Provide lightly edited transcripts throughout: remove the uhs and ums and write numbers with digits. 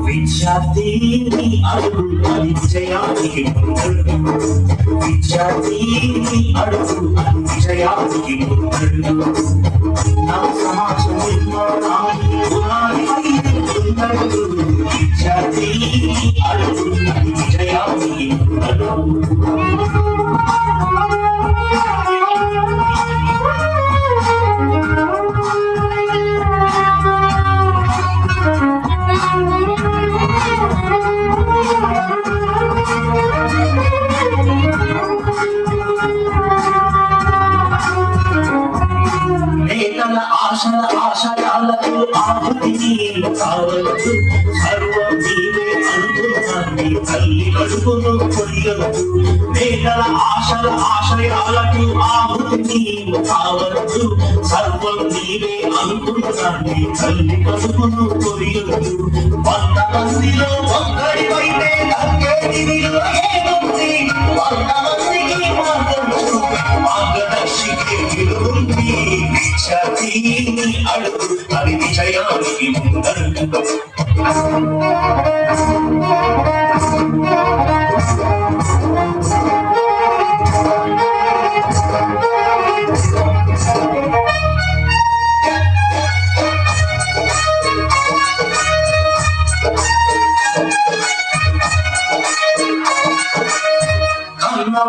విద్యార్థిని అడుగు అది విజయానికి ముందడు విద్యార్థిని అడుగు అది విజయానికి ముందడు నా సమాజం విద్యార్థిని అడుగు అది విజయానికి ముందడు ఆశయాలకు ఆహుతి కావచ్చు సర్వం నీవే అనుకున్నాన్ని తల్లి కడుపును కొయ్యవచ్చు నేతల ఆశయాలకు ఆహుతి కావచ్చు సర్వం నీవే అనుకున్నాన్ని తల్లి కడుపును కొయ్యవచ్చు 100 మందిలో ఒక్కడివైతే తగ్గేదిలో ఏముంది 100 మందికి మార్గదర్శికి విలుంది విద్యార్థిని అడుగు అది విజయానికి ముందడుగు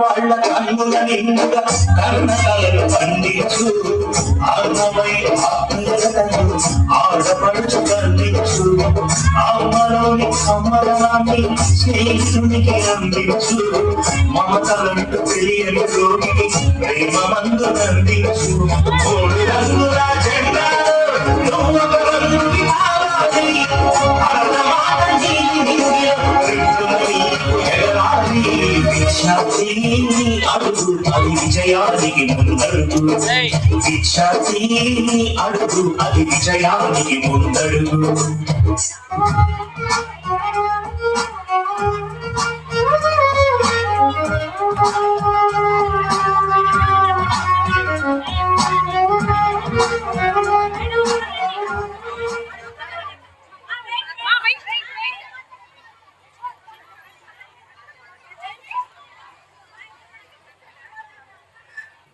వాళ్ళ కన్నుల నిండుగా కన్నతలను పండించు అన్నమై ఆత్మీయతను ఆడపడుచు కర్ణించు అమ్మలోని సమ్మరణాన్ని స్నేహితునికి అందించు మమతలంటూ తెలియని రోగికి ప్రేమ మందు అందించు 3 రంగుల జెండా విద్యార్థిని అడుగు అది విజయానికి ముందడుగు విద్యార్థిని అడుగు అది విజయానికి ముందడుగు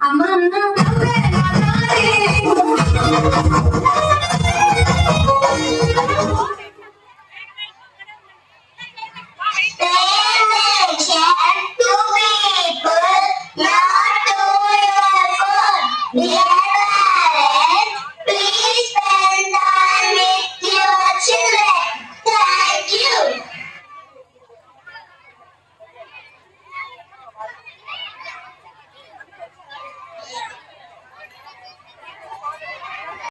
అమ్మ